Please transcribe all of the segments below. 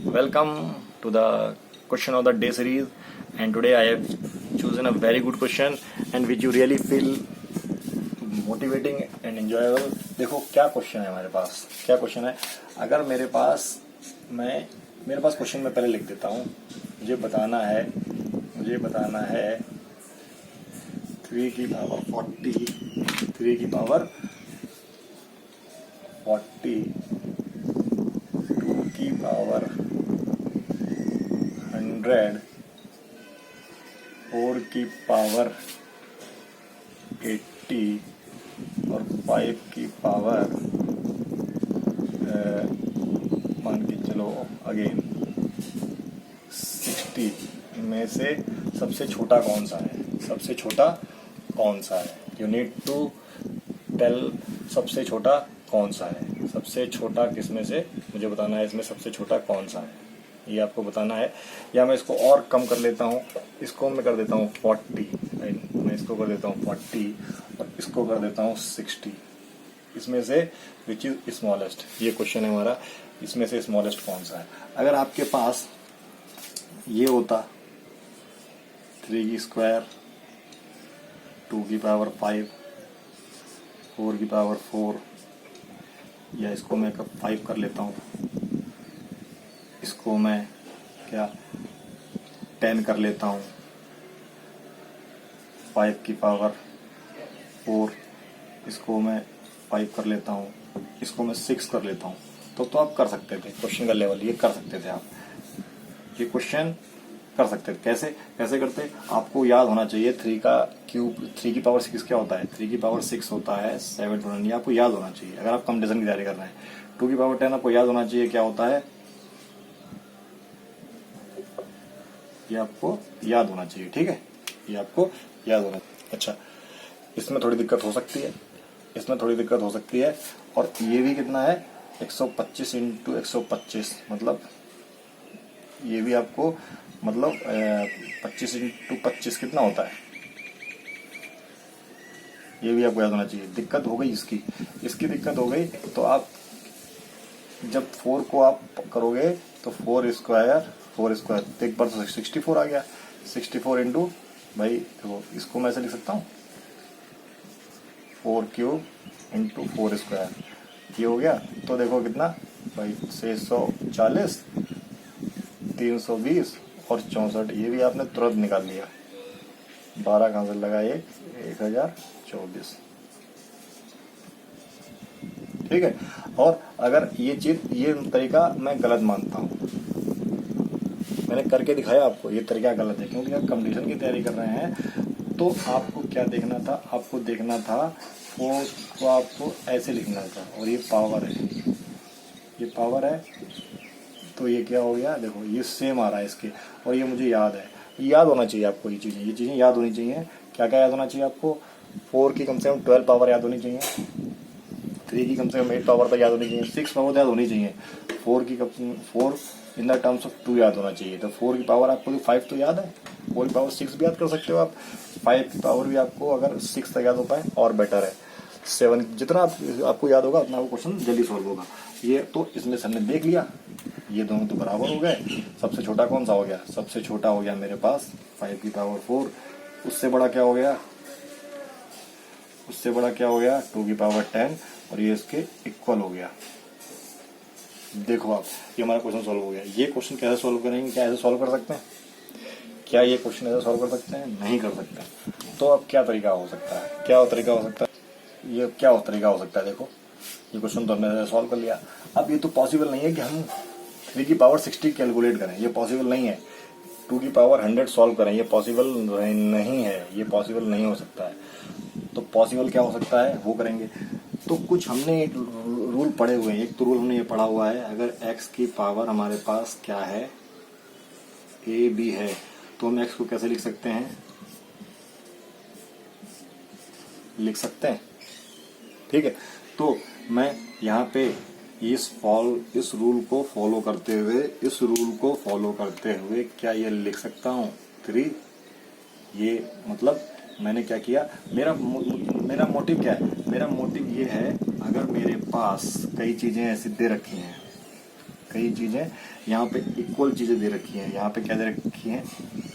Welcome to the question of the day series, and today I have chosen a very good question and which you really feel motivating and enjoyable. देखो क्या question है हमारे पास, क्या question है। अगर मेरे पास question में पहले लिख देता हूँ। मुझे बताना है 3 की पावर 40, 3 की पावर 40, 2 की पावर 100, 4 की पावर 80 और 5 की पावर मान के चलो अगेन 60 में से सबसे छोटा कौन सा है, सबसे छोटा कौन सा है। यू नीड टू टेल सबसे छोटा कौन सा है, सबसे छोटा किसमें से मुझे बताना है। इसमें सबसे छोटा कौन सा है ये आपको बताना है। या मैं इसको और कम कर लेता हूँ, इसको मैं कर देता हूँ 40, मैं इसको कर देता हूँ 40 और इसको कर देता हूँ 60। इसमें से विच इज स्मॉलेस्ट, ये क्वेश्चन है हमारा। इसमें से स्मॉलेस्ट कौन सा है। अगर आपके पास ये होता 3 की स्क्वायर, 2 की पावर 5, 4 की पावर 4, या इसको मैं 5 कर लेता हूँ, इसको मैं क्या 10 कर लेता हूँ, 5 की पावर 4, इसको मैं 5 कर लेता हूँ, इसको मैं 6 कर लेता हूँ। तो आप कर सकते थे क्वेश्चन का लेवल, ये कर सकते थे आप, ये क्वेश्चन कर सकते थे। कैसे करते, आपको याद होना चाहिए 3 का क्यूब, 3 की पावर 6 क्या होता है, 3 की पावर 6 होता है 7, ये आपको याद होना चाहिए अगर आप कॉम्पिटिशन की तैयारी कर रहे हैं। 2 की पावर 10 आपको याद होना चाहिए क्या होता है, ये आपको याद होना चाहिए, ठीक है, ये आपको याद होना चाहिए। अच्छा, इसमें थोड़ी दिक्कत हो सकती है, और ये भी कितना है 125 इंटू 125, मतलब ये भी आपको 25 इंटू 25 कितना होता है, ये भी आपको याद होना चाहिए। दिक्कत हो गई इसकी दिक्कत हो गई तो आप जब 4 को आप करोगे तो 4 स्क्वायर तो एक बार तो 64 आ गया, 64 इंटू भाई देखो इसको मैं ऐसे लिख सकता हूँ 4 क्यूब इंटू 4 स्क्वायर, ये हो गया। तो देखो कितना भाई 640, 320 और 64, ये भी आपने तुरंत निकाल लिया। 12 कहाँ से लगा, 1024, ठीक है। और अगर ये तरीका मैं गलत मानता हूँ, मैंने करके दिखाया आपको, ये तरीका गलत है क्योंकि आप कंपटीशन की तैयारी कर रहे हैं। तो आपको क्या देखना था, आपको देखना था 4 को आपको ऐसे लिखना था, और ये पावर है, तो ये क्या हो गया, देखो ये सेम आ रहा है इसके, और ये मुझे याद है, याद होना चाहिए आपको ये चीज़ें याद होनी चाहिए। क्या याद होना चाहिए आपको, 4 की कम से कम 12 पावर याद होनी चाहिए, 3 की कम से कम 8 पावर तो याद होनी चाहिए, 6 पावर याद होनी चाहिए, 4 इन द टर्म्स ऑफ 2 याद होना चाहिए। तो 4 की पावर आपको 5 तो याद है, 4 की पावर 6 भी याद कर सकते हो आप, 5 की पावर भी आपको अगर 6 तक याद हो पाए और बेटर है। 7 जितना आपको याद होगा उतना आपको क्वेश्चन जल्दी सॉल्व होगा। ये तो इसमें से हमने देख लिया, ये दोनों तो बराबर हो गए। सबसे छोटा कौन सा हो गया, सबसे छोटा हो गया मेरे पास 5 की पावर 4। उससे बड़ा क्या हो गया, 2 की पावर 10, और ये इसके इक्वल हो गया। देखो आप, ये हमारा क्वेश्चन सॉल्व हो गया। ये क्वेश्चन कैसे सॉल्व करेंगे, क्या ऐसे सॉल्व कर सकते हैं, क्या ये क्वेश्चन ऐसे सॉल्व कर सकते हैं, नहीं कर सकते। तो अब क्या तरीका हो सकता है, ये क्या तरीका हो सकता है। देखो ये क्वेश्चन तो हमने सॉल्व कर लिया। अब ये तो पॉसिबल नहीं है कि हम 3 की पावर 60 कैलकुलेट करें, ये पॉसिबल नहीं है। 2 की पावर 100 सॉल्व करें, ये पॉसिबल नहीं है, ये पॉसिबल नहीं हो सकता है। तो पॉसिबल क्या हो सकता है, वो करेंगे। तो कुछ हमने रूल पढ़े हुए हैं। एक तो रूल हमने ये पढ़ा हुआ है, अगर x की पावर हमारे पास क्या है, AB है, तो हम x को कैसे लिख सकते हैं, ठीक है। तो मैं यहाँ पे इस रूल को फॉलो करते हुए क्या ये लिख सकता हूँ 3। ये मतलब मैंने क्या किया, मेरा मोटिव क्या है, मेरा मोटिव ये है, अगर मेरे पास कई चीजें ऐसी दे रखी हैं, कई चीज़ें यहाँ पे इक्वल चीज़ें दे रखी हैं, यहाँ पे क्या दे रखी हैं,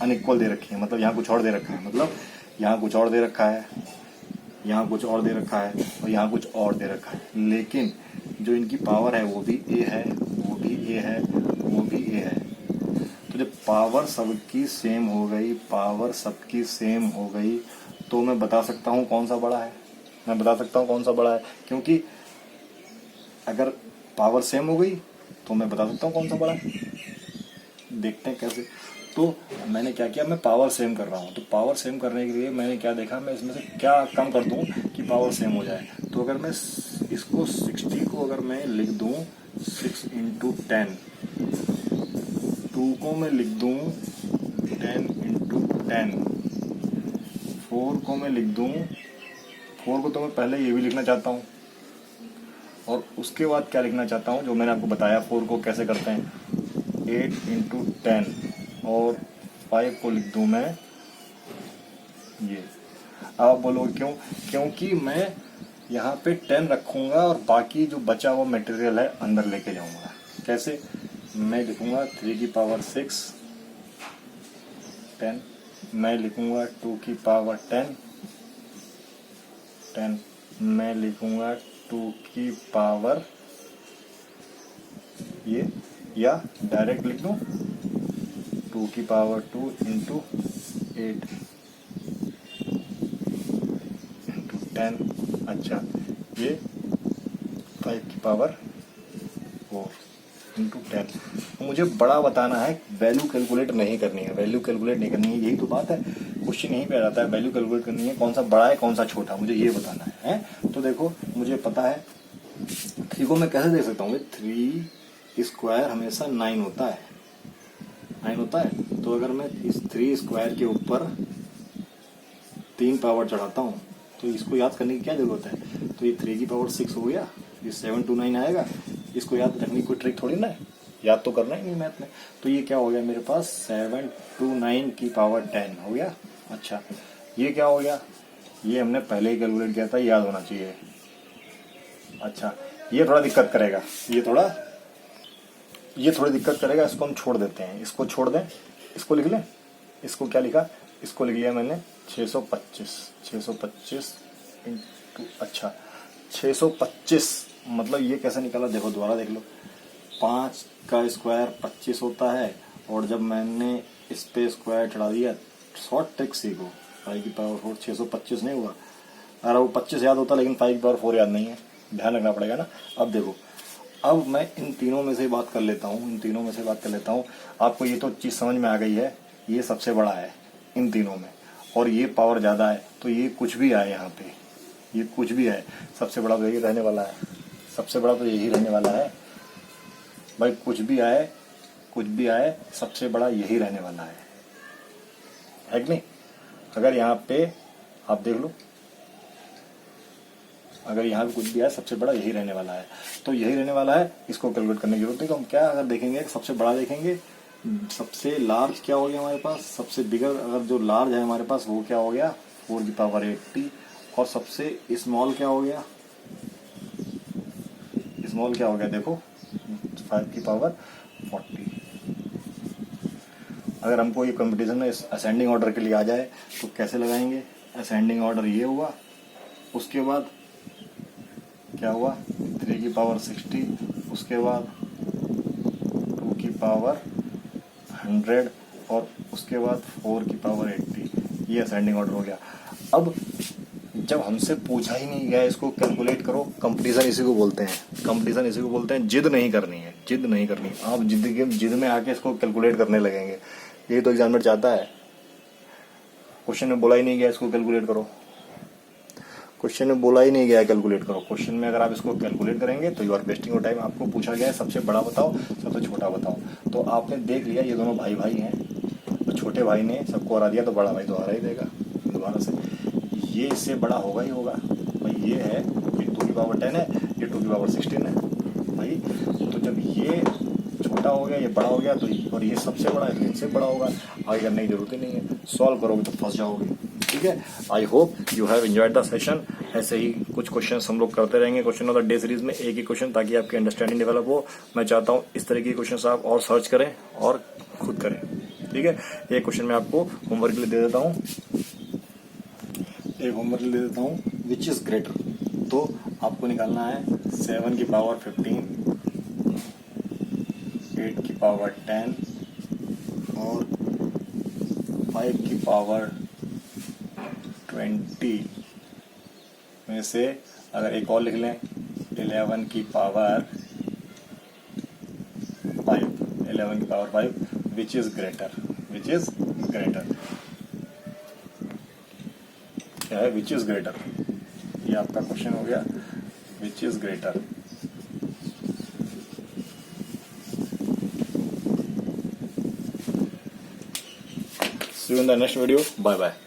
अनइक्वल दे रखी है, मतलब यहाँ कुछ और दे रखा है, मतलब यहाँ कुछ और दे रखा है, यहाँ कुछ और दे रखा है और यहाँ कुछ और दे रखा है, लेकिन जो इनकी पावर है वो भी ए है, वो भी ए है, वो भी ए है। तो जब पावर सबकी सेम हो गई, पावर सबकी सेम हो गई, तो मैं बता सकता हूँ कौन सा बड़ा है, मैं बता सकता हूँ कौन सा बड़ा है, क्योंकि अगर पावर सेम हो गई तो मैं बता सकता हूँ कौन सा बड़ा है। देखते हैं कैसे। तो मैंने क्या किया, मैं पावर सेम कर रहा हूँ, तो पावर सेम करने के लिए मैंने क्या देखा, मैं इसमें से क्या कम कर दूँ कि पावर सेम हो जाए। तो अगर मैं इसको 60 को अगर मैं लिख दूँ 6 × 10, 2 को मैं लिख दूँ 10 × 10, 4 को मैं लिख दूँ, 4 को तो मैं पहले ये भी लिखना चाहता हूँ और उसके बाद क्या लिखना चाहता हूँ जो मैंने आपको बताया 4 को कैसे करते हैं, 8 × 10, और 5 को लिख दूँ मैं ये। अब आप बोलोगे क्यों, क्योंकि मैं यहाँ पे 10 रखूँगा और बाकी जो बचा हुआ मटेरियल है अंदर लेके जाऊँगा। कैसे, मैं लिखूँगा 3 की पावर 6 10, मैं लिखूँगा 2 की पावर 10 10, मैं लिखूँगा 2 की पावर ये, या डायरेक्ट लिख दूँ 2 की पावर 2 × 8 × 10, अच्छा ये 5 की पावर 4 × 10। मुझे बड़ा बताना है, वैल्यू कैलकुलेट नहीं करनी है, वैल्यू कैलकुलेट नहीं करनी है, यही तो बात है। क्वेश्चन यहीं पे आ जाता है, वैल्यू कैलकुलेट करनी है, कौन सा बड़ा है कौन सा छोटा, मुझे ये बताना है। तो देखो मुझे पता है 3 को मैं कैसे देख सकता हूँ, 3 स्क्वायर हमेशा 9 होता है, 9 होता है। तो अगर मैं इस 3 स्क्वायर के ऊपर 3 पावर चढ़ाता हूँ तो इसको याद करने की क्या जरूरत है। तो ये 3 की पावर 6 हो गया, ये 7 to 9 आएगा, इसको याद रखने की कोई ट्रिक थोड़ी ना है, याद तो करना ही नहीं मैथ में। तो ये क्या हो गया मेरे पास 7 to 9 की पावर 10 हो गया। अच्छा ये क्या हो गया, ये हमने पहले ही कैलकुलेट किया था, याद होना चाहिए। अच्छा ये थोड़ा दिक्कत करेगा, ये थोड़ी दिक्कत करेगा, इसको हम छोड़ देते हैं, इसको छोड़ दें, इसको लिख लें, इसको क्या लिखा, इसको लिख लिया मैंने 625 इंटू, अच्छा 625 मतलब ये कैसे निकाला, देखो दोबारा देख लो, 5 का स्क्वायर 25 होता है, और जब मैंने इस पे स्क्वायर चढ़ा दिया, शॉर्ट ट्रिक सीखो, 5 की पावर 4 625 नहीं हुआ। अरे वो 25 याद होता लेकिन 5 की पावर 4 याद नहीं है, ध्यान रखना पड़ेगा ना। अब देखो, अब मैं इन तीनों में से बात कर लेता हूँ, आपको ये तो चीज़ समझ में आ गई है, ये सबसे बड़ा है इन तीनों में, और ये पावर ज़्यादा है, तो ये कुछ भी आए यहाँ पे, ये कुछ भी है, सबसे बड़ा तो यही रहने वाला है, सबसे बड़ा तो यही रहने वाला है भाई, कुछ भी आए सबसे बड़ा यही रहने वाला है कि नहीं। अगर यहाँ पे आप देख लो, अगर यहाँ पे कुछ भी आए सबसे बड़ा यही रहने वाला है, तो यही रहने वाला है, इसको कैलकुलेट करने की जरूरत है। तो हम क्या अगर देखेंगे, सबसे बड़ा देखेंगे, सबसे लार्ज क्या हो गया हमारे पास, सबसे बिगर अगर जो लार्ज है हमारे पास वो क्या हो गया 4 की पावर 80, और सबसे स्मॉल क्या हो गया, स्मॉल क्या हो गया देखो 5 की पावर 40। अगर हमको ये कंपटीशन में असेंडिंग ऑर्डर के लिए आ जाए तो कैसे लगाएंगे, असेंडिंग ऑर्डर ये हुआ, उसके बाद क्या हुआ 3 की पावर 60, उसके बाद 2 की पावर 100, और उसके बाद 4 की पावर 80, ये असेंडिंग ऑर्डर हो गया। अब जब हमसे पूछा ही नहीं गया इसको कैलकुलेट करो, कंपटीशन इसी को बोलते हैं, जिद नहीं करनी है, आप जिद में आके इसको कैलकुलेट करने लगेंगे, यही तो एग्जामिनर चाहता है। क्वेश्चन में बोला ही नहीं गया इसको कैलकुलेट करो, क्वेश्चन में बोला ही नहीं गया कैलकुलेट करो, क्वेश्चन में अगर आप इसको कैलकुलेट करेंगे तो you are wasting your time. आपको पूछा गया है सबसे बड़ा बताओ सबसे छोटा बताओ, तो आपने देख लिया ये दोनों भाई भाई हैं, तो छोटे भाई ने सबको हरा दिया तो बड़ा भाई तो हरा ही देगा दोबारा से, ये इससे बड़ा होगा ही होगा भाई। ये है, ये 2 की पावर 10 है, ये 2 की पावर 16 है भाई। तो जब ये छोटा हो गया ये बड़ा हो गया, तो और ये सबसे बड़ा है इनसे बड़ा होगा, आगे करने की जरूरत ही नहीं है, सॉल्व करोगे तो फंस जाओगे। ठीक है, I hope you have enjoyed the session. ऐसे ही कुछ क्वेश्चन हम लोग करते रहेंगे question of the day series में, एक ही क्वेश्चन, ताकि आपकी अंडरस्टैंडिंग डेवलप हो। मैं चाहता हूँ इस तरह के क्वेश्चन आप और सर्च करें और खुद करें। ठीक है, एक क्वेश्चन मैं आपको होमवर्क के लिए दे देता हूँ, एक होमवर्क दे देता हूँ, विच इज ग्रेटर। तो आपको निकालना है 7 की पावर 15, 8 की पावर 10 और 5 की पावर 20 में से अगर एक और लिख लें 11 की पावर 5, 11 की power 5, which is greater, which is greater, क्या है, विच इज ग्रेटर। ये आपका क्वेश्चन हो गया, which is greater. See you in the next video, bye bye.